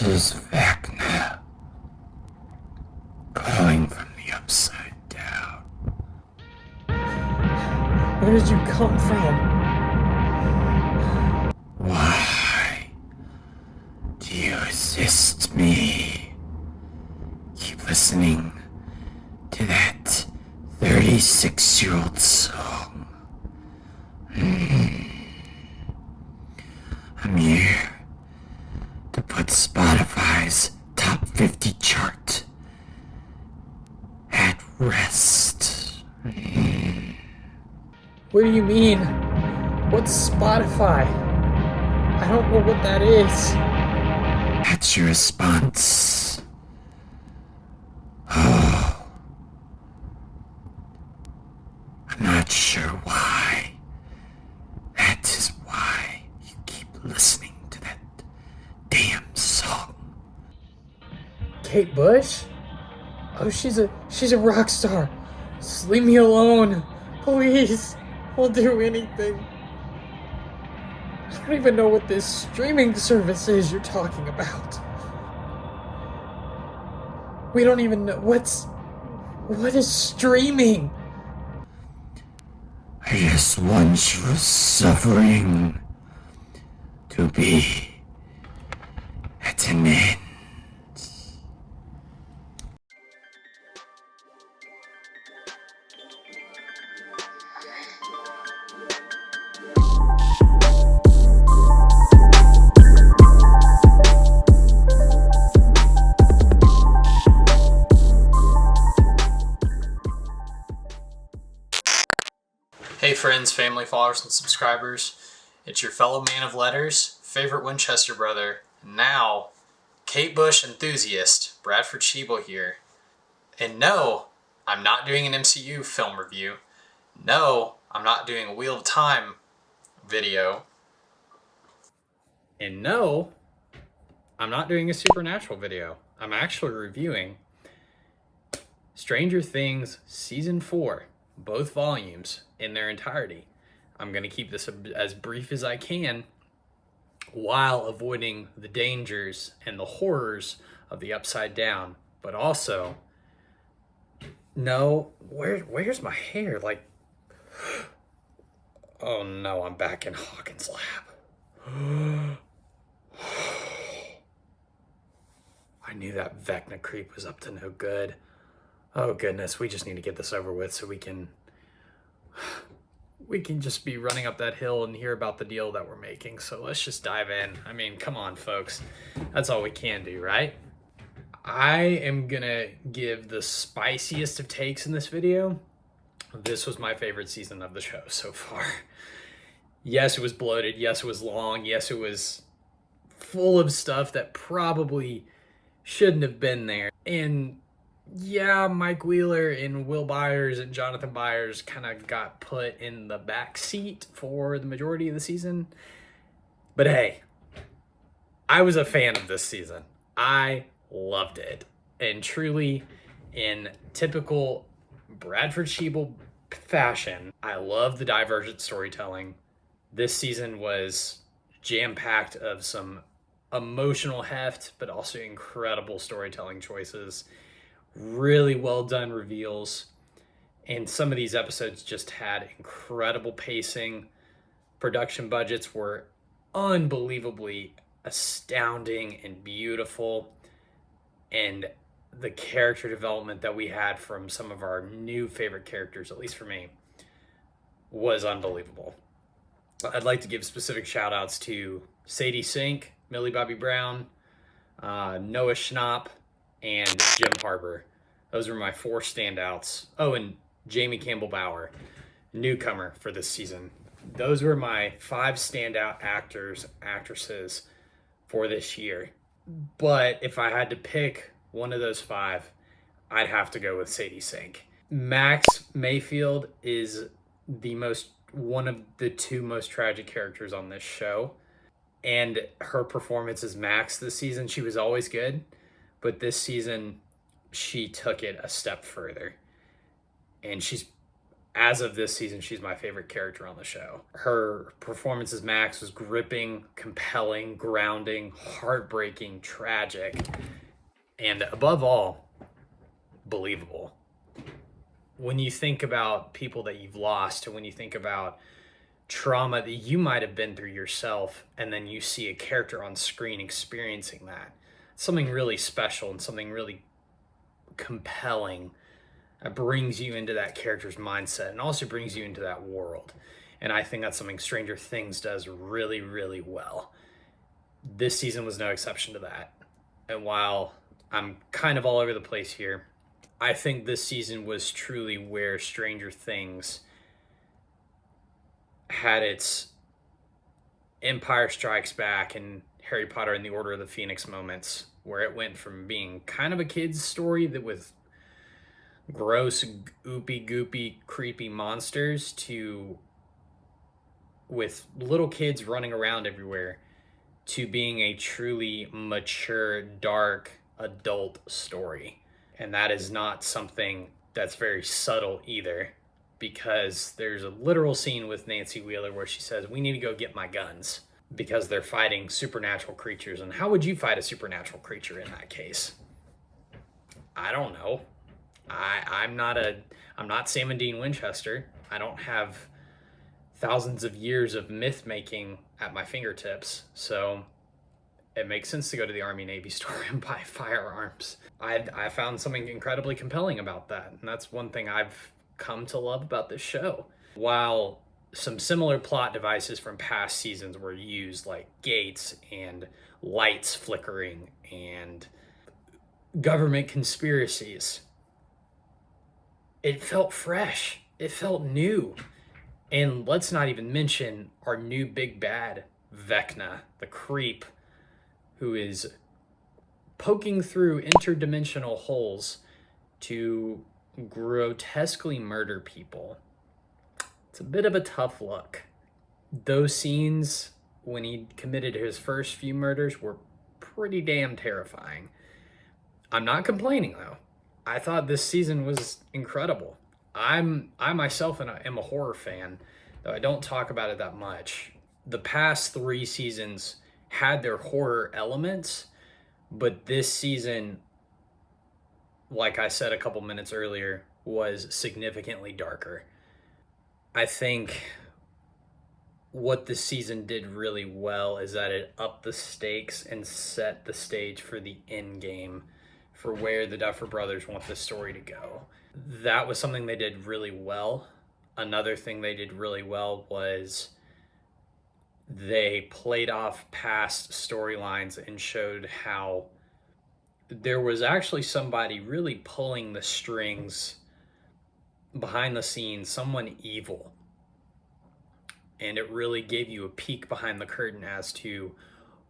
This is Vecna, calling from the upside down. Where did you come from? Why do you resist me? Keep listening to that 36-year-old song. I'm here to put Spotify's top 50 chart at rest. What do you mean? What's Spotify? I don't know what that is. That's your response. Oh. I'm not sure why. That is why you keep listening to that damn song. Kate Bush? Oh, she's a rock star. Just leave me alone. Please. I'll do anything. I don't even know what this streaming service is you're talking about. We don't even know what is streaming? I just want your suffering to be at an end. Hey friends, family, followers, and subscribers. It's your fellow man of letters, favorite Winchester brother, now Kate Bush enthusiast, Bradford here. And no, I'm not doing an MCU film review. No, I'm not doing a Wheel of Time video. And no, I'm not doing a Supernatural video. I'm actually reviewing Stranger Things Season 4. Both volumes in their entirety. I'm going to keep this as brief as I can while avoiding the dangers and the horrors of the Upside Down. But also, no, where's my hair? Like, oh no, I'm back in Hawkins' lab. I knew that Vecna creep was up to no good. Oh goodness, we just need to get this over with so we can just be running up that hill and hear about the deal that we're making. So let's just dive in. I mean, come on, folks. That's all we can do, right? I am gonna give the spiciest of takes in this video. This was my favorite season of the show so far. Yes, it was bloated. Yes, it was long. Yes, it was full of stuff that probably shouldn't have been there. And yeah, Mike Wheeler and Will Byers and Jonathan Byers kind of got put in the back seat for the majority of the season. But hey, I was a fan of this season. I loved it. And truly, in typical Bradford Schiebel fashion, I love the divergent storytelling. This season was jam-packed of some emotional heft, but also incredible storytelling choices. Really well done reveals, and some of these episodes just had incredible pacing. Production budgets were unbelievably astounding and beautiful, and the character development that we had from some of our new favorite characters, at least for me, was unbelievable. I'd like to give specific shout outs to Sadie Sink, Millie Bobby Brown, Noah Schnapp, and Jim Harbour. Those were my 4 standouts. Oh, and Jamie Campbell Bower, newcomer for this season. Those were my 5 standout actors, actresses for this year. But if I had to pick one of those 5, I'd have to go with Sadie Sink. Max Mayfield is one of the 2 most tragic characters on this show. And her performance as Max this season, she was always good. But this season, she took it a step further. And she's as of this season, she's my favorite character on the show. Her performance as Max was gripping, compelling, grounding, heartbreaking, tragic, and above all, believable. When you think about people that you've lost, and when you think about trauma that you might have been through yourself, and then you see a character on screen experiencing that, something really special and something really compelling brings you into that character's mindset and also brings you into that world. And I think that's something Stranger Things does really, really well. This season was no exception to that. And while I'm kind of all over the place here, I think this season was truly where Stranger Things had its Empire Strikes Back and Harry Potter and the Order of the Phoenix moments, where it went from being kind of a kid's story that with gross, goopy, creepy monsters to with little kids running around everywhere to being a truly mature, dark, adult story. And that is not something that's very subtle either, because there's a literal scene with Nancy Wheeler where she says, "We need to go get my guns," because they're fighting supernatural creatures. And how would you fight a supernatural creature in that case? I don't know. I'm not Sam and Dean Winchester. I don't have thousands of years of myth making at my fingertips. So it makes sense to go to the Army Navy store and buy firearms. I found something incredibly compelling about that. And that's one thing I've come to love about this show. While some similar plot devices from past seasons were used, like gates and lights flickering and government conspiracies, it felt fresh. It felt new. And let's not even mention our new big bad, Vecna, the creep, who is poking through interdimensional holes to grotesquely murder people. It's a bit of a tough look. Those scenes when he committed his first few murders were pretty damn terrifying. I'm not complaining though. I thought this season was incredible. I myself am a horror fan, though I don't talk about it that much. The past 3 seasons had their horror elements, but this season, like I said a couple minutes earlier, was significantly darker. I think what this season did really well is that it upped the stakes and set the stage for the end game, for where the Duffer Brothers want the story to go. That was something they did really well. Another thing they did really well was they played off past storylines and showed how there was actually somebody really pulling the strings behind the scenes, someone evil. And it really gave you a peek behind the curtain as to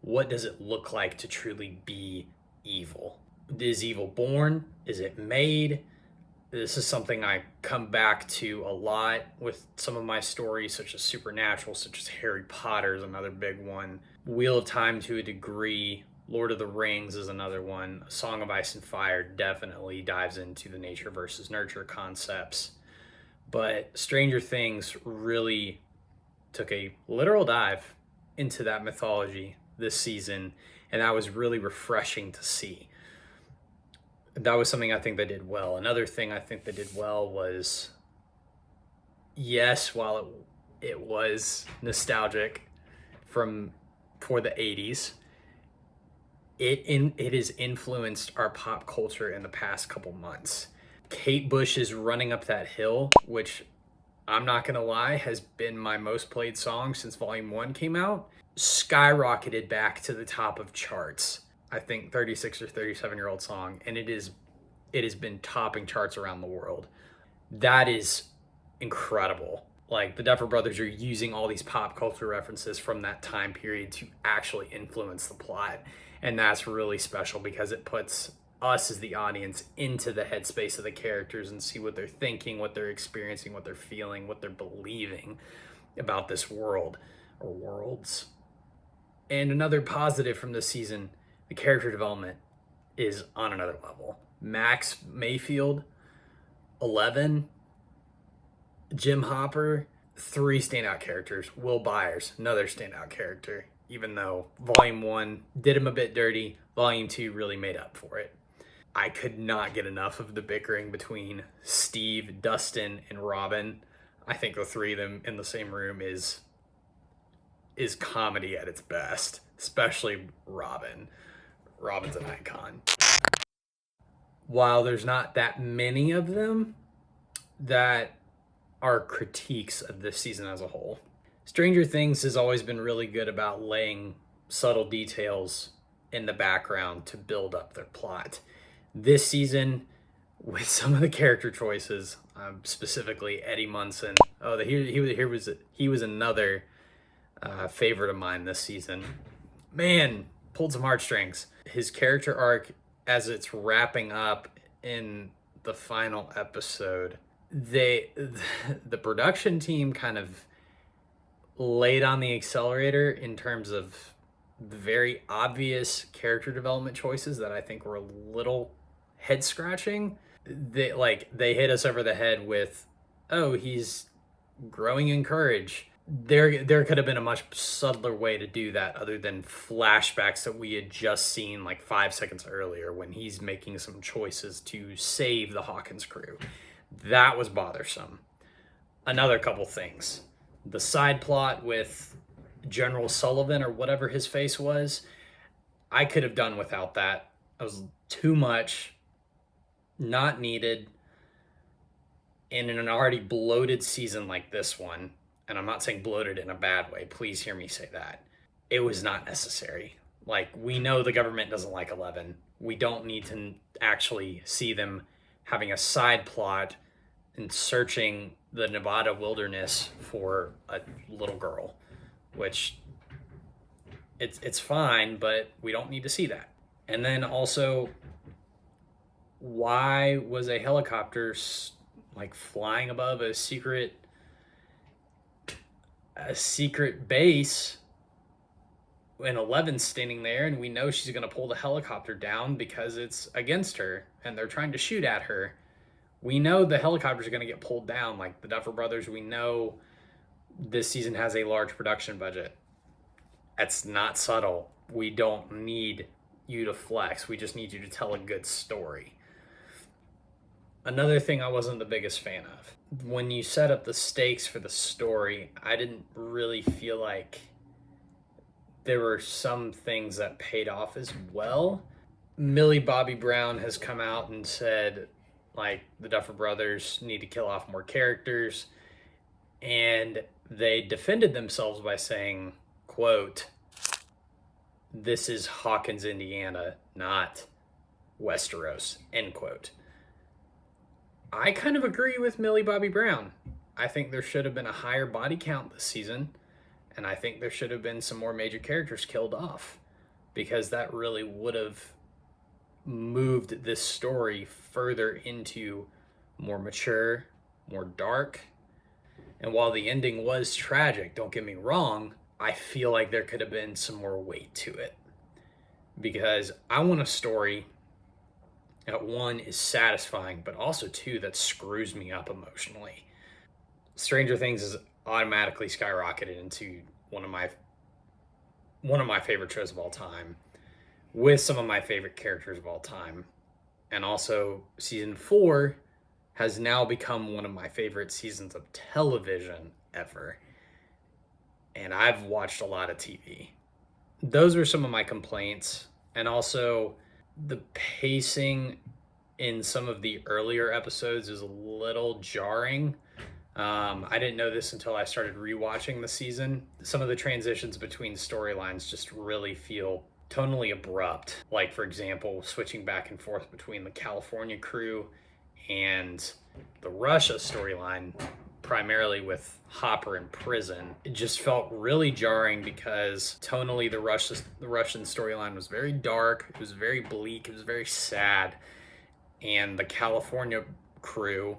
what does it look like to truly be evil. Is evil born? Is it made? This is something I come back to a lot with some of my stories, such as Supernatural, such as Harry Potter is another big one. Wheel of Time to a degree. Lord of the Rings is another one. A Song of Ice and Fire definitely dives into the nature versus nurture concepts. But Stranger Things really took a literal dive into that mythology this season, and that was really refreshing to see. That was something I think they did well. Another thing I think they did well was, yes, while it was nostalgic for the 80s, it has influenced our pop culture in the past couple months. Kate Bush's Running Up That Hill, which I'm not going to lie, has been my most played song since Volume 1 came out, skyrocketed back to the top of charts. I think 36 or 37-year-old song, and it has been topping charts around the world. That is incredible. Like, the Duffer Brothers are using all these pop culture references from that time period to actually influence the plot. And that's really special because it puts us as the audience into the headspace of the characters and see what they're thinking, what they're experiencing, what they're feeling, what they're believing about this world or worlds. And another positive from this season, the character development is on another level. Max Mayfield, 11, Jim Hopper, 3 standout characters. Will Byers, another standout character, even though Volume 1 did him a bit dirty, Volume 2 really made up for it. I could not get enough of the bickering between Steve, Dustin, and Robin. I think the 3 of them in the same room is comedy at its best, especially Robin. Robin's an icon. While there's not that many of them that are critiques of this season as a whole, Stranger Things has always been really good about laying subtle details in the background to build up their plot. This season, with some of the character choices, specifically Eddie Munson. Oh, he was another favorite of mine this season. Man, pulled some heartstrings. His character arc, as it's wrapping up in the final episode, the production team kind of laid on the accelerator in terms of the very obvious character development choices that I think were a little head scratching. They hit us over the head with, oh, he's growing in courage. There could have been a much subtler way to do that other than flashbacks that we had just seen like 5 seconds earlier when he's making some choices to save the Hawkins crew. That was bothersome. Another couple things. The side plot with General Sullivan, or whatever his face was, I could have done without that. It was too much, not needed. And in an already bloated season like this one, and I'm not saying bloated in a bad way, please hear me say that, it was not necessary. Like, we know the government doesn't like 11. We don't need to actually see them having a side plot and searching the Nevada wilderness for a little girl, which it's fine, but we don't need to see that. And then also, why was a helicopter like flying above a secret base and 11's standing there, and we know she's going to pull the helicopter down because it's against her and they're trying to shoot at her? We know the helicopters are going to get pulled down, like the Duffer Brothers. We know this season has a large production budget. That's not subtle. We don't need you to flex. We just need you to tell a good story. Another thing I wasn't the biggest fan of, when you set up the stakes for the story, I didn't really feel like there were some things that paid off as well. Millie Bobby Brown has come out and said, like, the Duffer Brothers need to kill off more characters, and they defended themselves by saying, quote, "This is Hawkins, Indiana, not Westeros," end quote. I kind of agree with Millie Bobby Brown. I think there should have been a higher body count this season, and I think there should have been some more major characters killed off, because that really would have moved this story further into more mature, more dark. And while the ending was tragic, don't get me wrong, I feel like there could have been some more weight to it, because I want a story that, one, is satisfying, but also, two, that screws me up emotionally. Stranger Things is automatically skyrocketed into one of my favorite shows of all time, with some of my favorite characters of all time. And also, season 4 has now become one of my favorite seasons of television ever. And I've watched a lot of TV. Those are some of my complaints. And also, the pacing in some of the earlier episodes is a little jarring. I didn't know this until I started rewatching the season. Some of the transitions between storylines just really feel tonally abrupt. Like, for example, switching back and forth between the California crew and the Russia storyline, primarily with Hopper in prison. It just felt really jarring because tonally the Russian storyline was very dark, it was very bleak, it was very sad, and the California crew,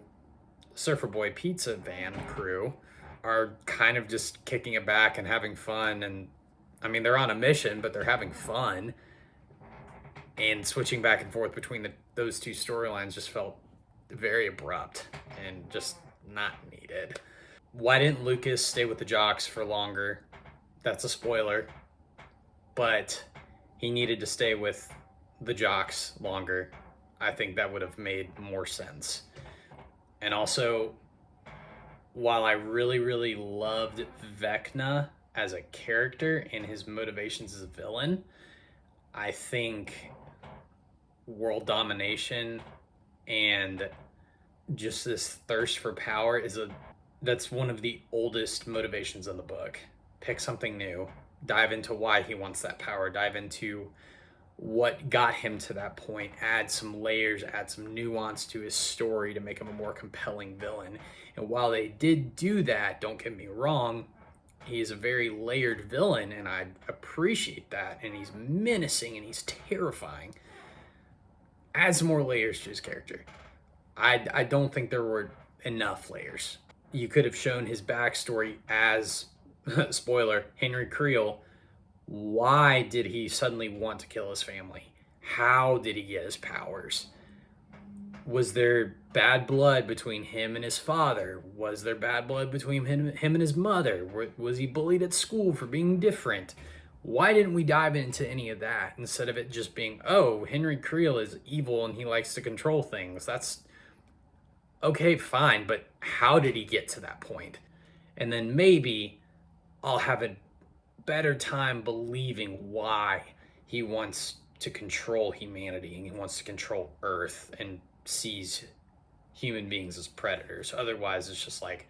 Surfer Boy Pizza Van crew, are kind of just kicking it back and having fun. And I mean, they're on a mission, but they're having fun. And switching back and forth between those two storylines just felt very abrupt and just not needed. Why didn't Lucas stay with the jocks for longer? That's a spoiler. But he needed to stay with the jocks longer. I think that would have made more sense. And also, while I really, really loved Vecna as a character and his motivations as a villain, I think world domination and just this thirst for power that's one of the oldest motivations in the book. Pick something new, dive into why he wants that power, dive into what got him to that point, add some layers, add some nuance to his story to make him a more compelling villain. And while they did do that, don't get me wrong, he's a very layered villain, and I appreciate that. And he's menacing and he's terrifying. Add some more layers to his character. I don't think there were enough layers. You could have shown his backstory as, spoiler, Henry Creel. Why did he suddenly want to kill his family? How did he get his powers? Was there bad blood between him and his father? Was there bad blood between him and his mother? Was he bullied at school for being different? Why didn't we dive into any of that instead of it just being, oh, Henry Creel is evil and he likes to control things? That's okay, fine, but how did he get to that point? And then maybe I'll have a better time believing why he wants to control humanity and he wants to control Earth and sees human beings as predators. Otherwise, it's just like,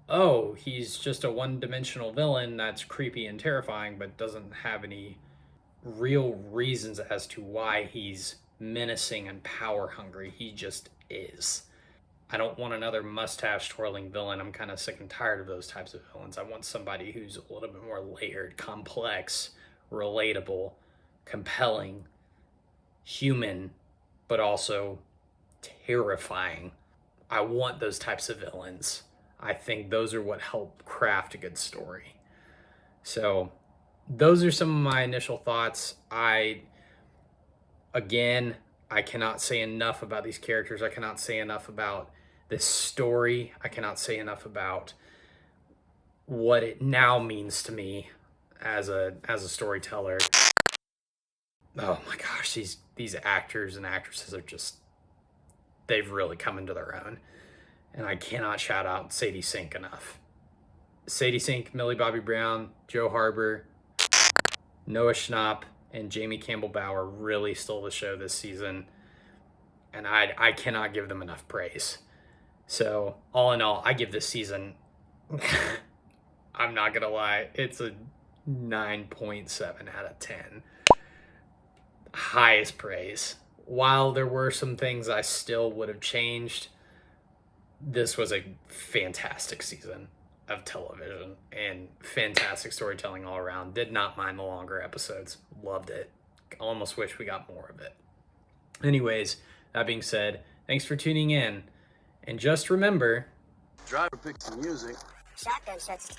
oh, he's just a one-dimensional villain that's creepy and terrifying, but doesn't have any real reasons as to why he's menacing and power-hungry. He just is. I don't want another mustache-twirling villain. I'm kind of sick and tired of those types of villains. I want somebody who's a little bit more layered, complex, relatable, compelling, human, but also terrifying. I want those types of villains. I think those are what help craft a good story. So those are some of my initial thoughts. I cannot say enough about these characters. I cannot say enough about this story. I cannot say enough about what it now means to me as a storyteller. Oh my gosh, these actors and actresses are just, they've really come into their own. And I cannot shout out Sadie Sink enough. Sadie Sink, Millie Bobby Brown, Joe Harbour, Noah Schnapp, and Jamie Campbell Bower really stole the show this season. And I cannot give them enough praise. So all in all, I give this season, I'm not going to lie, it's a 9.7 out of 10. Highest praise. While there were some things I still would have changed, this was a fantastic season of television and fantastic storytelling all around. Did not mind the longer episodes. Loved it. Almost wish we got more of it. Anyways, that being said, thanks for tuning in. And just remember, driver picks the music. Shotgun shuts.